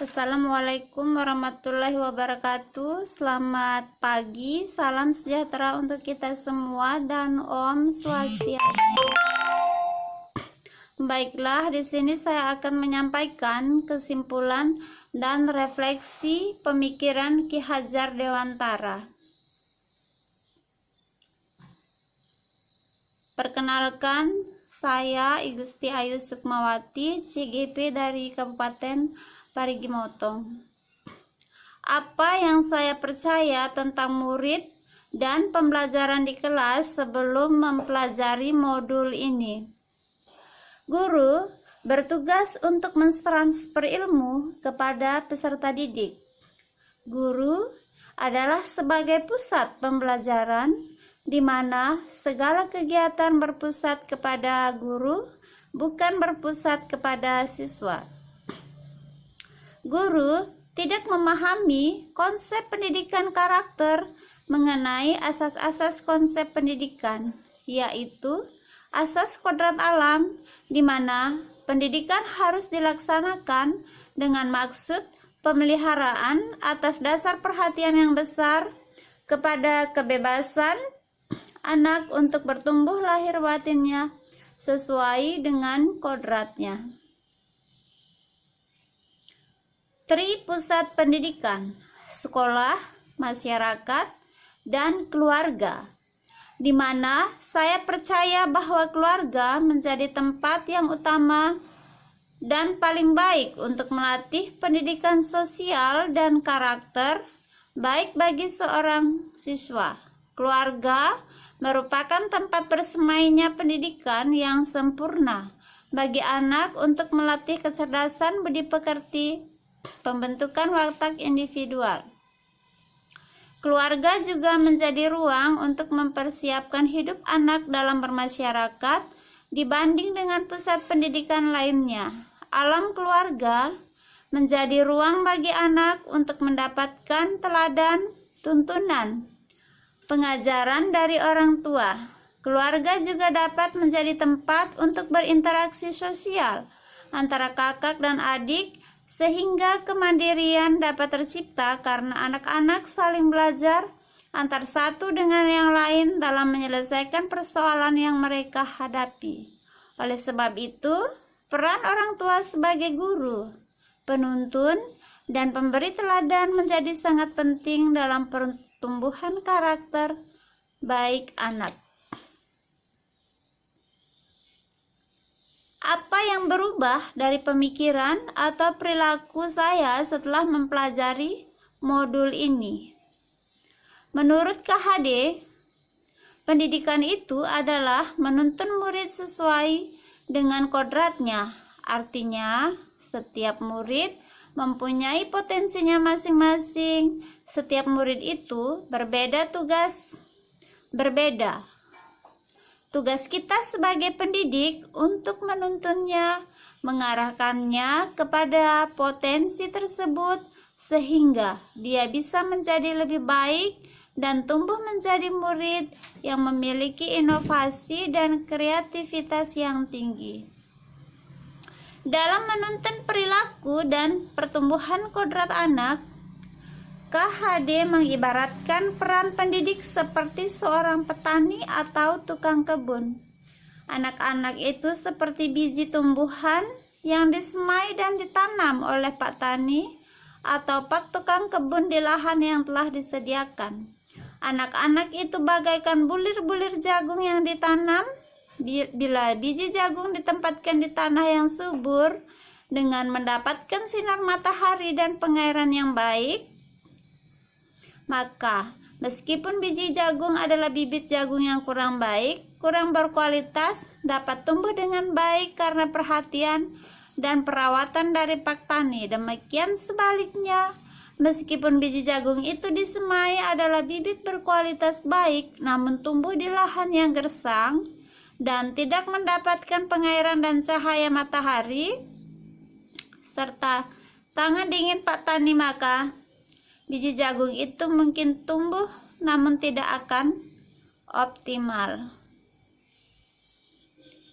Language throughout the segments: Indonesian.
Assalamualaikum warahmatullahi wabarakatuh. Selamat pagi, salam sejahtera untuk kita semua dan Om Swastiastu. Baiklah, di sini saya akan menyampaikan kesimpulan dan refleksi pemikiran Ki Hajar Dewantara. Perkenalkan, saya Igusti Ayu Sukmawati, CGP dari Kabupaten Parigi Motong. Apa yang saya percaya tentang murid dan pembelajaran di kelas sebelum mempelajari modul ini? Guru bertugas untuk mentransfer ilmu kepada peserta didik. Guru adalah sebagai pusat pembelajaran di mana segala kegiatan berpusat kepada guru, bukan berpusat kepada siswa. Guru tidak memahami konsep pendidikan karakter mengenai asas-asas konsep pendidikan, yaitu asas kodrat alam, di mana pendidikan harus dilaksanakan dengan maksud pemeliharaan atas dasar perhatian yang besar kepada kebebasan anak untuk bertumbuh lahir batinnya sesuai dengan kodratnya. Pusat pendidikan, sekolah, masyarakat, dan keluarga, di mana saya percaya bahwa keluarga menjadi tempat yang utama dan paling baik untuk melatih pendidikan sosial dan karakter baik bagi seorang siswa. Keluarga merupakan tempat bersemainya pendidikan yang sempurna bagi anak untuk melatih kecerdasan budi pekerti, pembentukan watak individual. Keluarga juga menjadi ruang untuk mempersiapkan hidup anak dalam bermasyarakat dibanding dengan pusat pendidikan lainnya. Alam keluarga menjadi ruang bagi anak untuk mendapatkan teladan, tuntunan, pengajaran dari orang tua. Keluarga juga dapat menjadi tempat untuk berinteraksi sosial antara kakak dan adik, sehingga kemandirian dapat tercipta karena anak-anak saling belajar antar satu dengan yang lain dalam menyelesaikan persoalan yang mereka hadapi. Oleh sebab itu, peran orang tua sebagai guru, penuntun, dan pemberi teladan menjadi sangat penting dalam pertumbuhan karakter baik anak. Apa yang berubah dari pemikiran atau perilaku saya setelah mempelajari modul ini? Menurut KHD, pendidikan itu adalah menuntun murid sesuai dengan kodratnya. Artinya, setiap murid mempunyai potensinya masing-masing. Setiap murid itu berbeda berbeda. Tugas kita sebagai pendidik untuk menuntunnya, mengarahkannya kepada potensi tersebut sehingga dia bisa menjadi lebih baik dan tumbuh menjadi murid yang memiliki inovasi dan kreativitas yang tinggi. Dalam menuntun perilaku dan pertumbuhan kodrat anak, KHD mengibaratkan peran pendidik seperti seorang petani atau tukang kebun. Anak-anak itu seperti biji tumbuhan yang disemai dan ditanam oleh Pak Tani atau Pak tukang kebun di lahan yang telah disediakan. Anak-anak itu bagaikan bulir-bulir jagung yang ditanam. Bila biji jagung ditempatkan di tanah yang subur dengan mendapatkan sinar matahari dan pengairan yang baik, maka meskipun biji jagung adalah bibit jagung yang kurang baik, kurang berkualitas, dapat tumbuh dengan baik karena perhatian dan perawatan dari Pak Tani. Demikian sebaliknya, meskipun biji jagung itu disemai adalah bibit berkualitas baik, namun tumbuh di lahan yang gersang dan tidak mendapatkan pengairan dan cahaya matahari, serta tangan dingin Pak Tani, maka biji jagung itu mungkin tumbuh namun tidak akan optimal.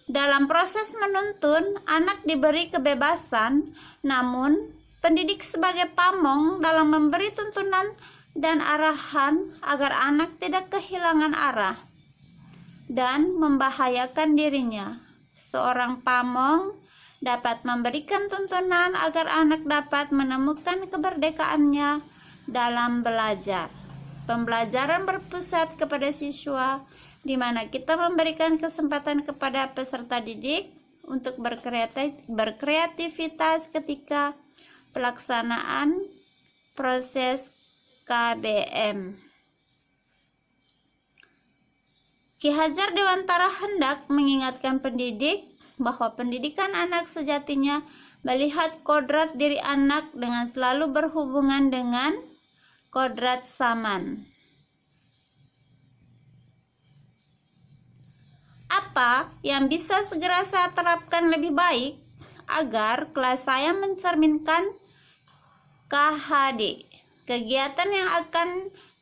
Dalam proses menuntun, anak diberi kebebasan, namun pendidik sebagai pamong dalam memberi tuntunan dan arahan agar anak tidak kehilangan arah dan membahayakan dirinya. Seorang pamong dapat memberikan tuntunan agar anak dapat menemukan kemerdekaannya dalam belajar. Pembelajaran berpusat kepada siswa, di mana kita memberikan kesempatan kepada peserta didik untuk berkreativitas ketika pelaksanaan proses KBM. Ki Hajar Dewantara hendak mengingatkan pendidik bahwa pendidikan anak sejatinya melihat kodrat diri anak dengan selalu berhubungan dengan kodrat zaman. Apa yang bisa segera saya terapkan lebih baik agar kelas saya mencerminkan KHD? Kegiatan yang akan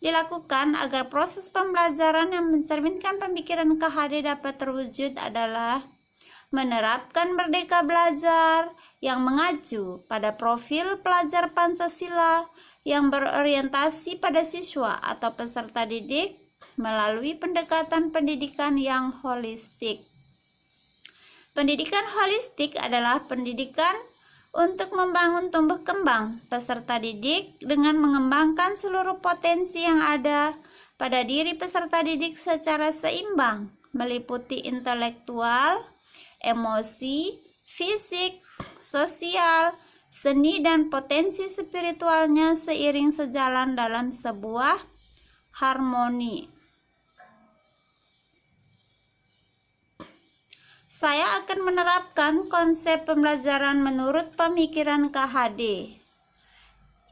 dilakukan agar proses pembelajaran yang mencerminkan pemikiran KHD dapat terwujud adalah menerapkan Merdeka Belajar yang mengacu pada profil pelajar Pancasila yang berorientasi pada siswa atau peserta didik melalui pendekatan pendidikan yang holistik. Pendidikan holistik adalah pendidikan untuk membangun tumbuh kembang peserta didik dengan mengembangkan seluruh potensi yang ada pada diri peserta didik secara seimbang, meliputi intelektual, emosi, fisik, sosial, seni, dan potensi spiritualnya seiring sejalan dalam sebuah harmoni. Saya akan menerapkan konsep pembelajaran menurut pemikiran KHD.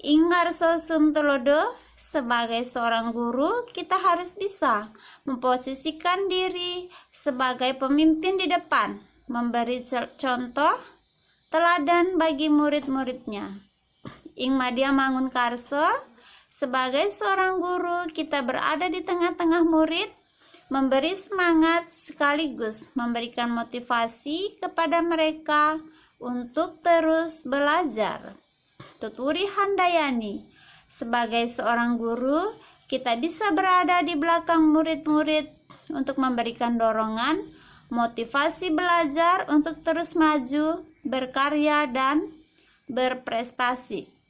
Ingarso Sumtulodo, sebagai seorang guru, kita harus bisa memposisikan diri sebagai pemimpin di depan, memberi contoh teladan bagi murid-muridnya. Ing Madya Mangunkarso, sebagai seorang guru, kita berada di tengah-tengah murid, memberi semangat sekaligus memberikan motivasi kepada mereka untuk terus belajar. Tuturi Handayani, sebagai seorang guru, kita bisa berada di belakang murid-murid untuk memberikan dorongan, motivasi belajar untuk terus maju, berkarya, dan berprestasi.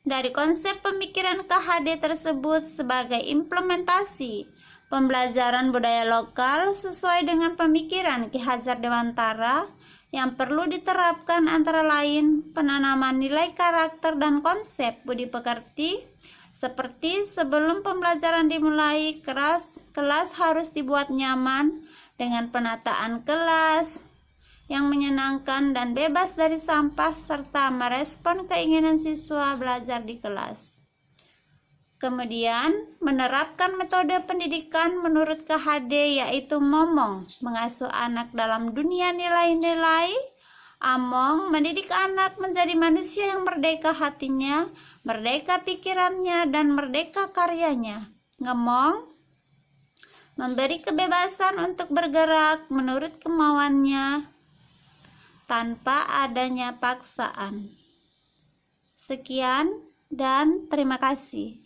Dari konsep pemikiran KHD tersebut sebagai implementasi pembelajaran budaya lokal sesuai dengan pemikiran Ki Hajar Dewantara yang perlu diterapkan antara lain penanaman nilai karakter dan konsep budi pekerti, seperti sebelum pembelajaran dimulai, kelas harus dibuat nyaman dengan penataan kelas yang menyenangkan dan bebas dari sampah serta merespon keinginan siswa belajar di kelas. Kemudian, menerapkan metode pendidikan menurut KHD yaitu momong, mengasuh anak dalam dunia nilai-nilai. Among, mendidik anak menjadi manusia yang merdeka hatinya, merdeka pikirannya, dan merdeka karyanya. Ngemong, memberi kebebasan untuk bergerak menurut kemauannya, tanpa adanya paksaan. Sekian dan terima kasih.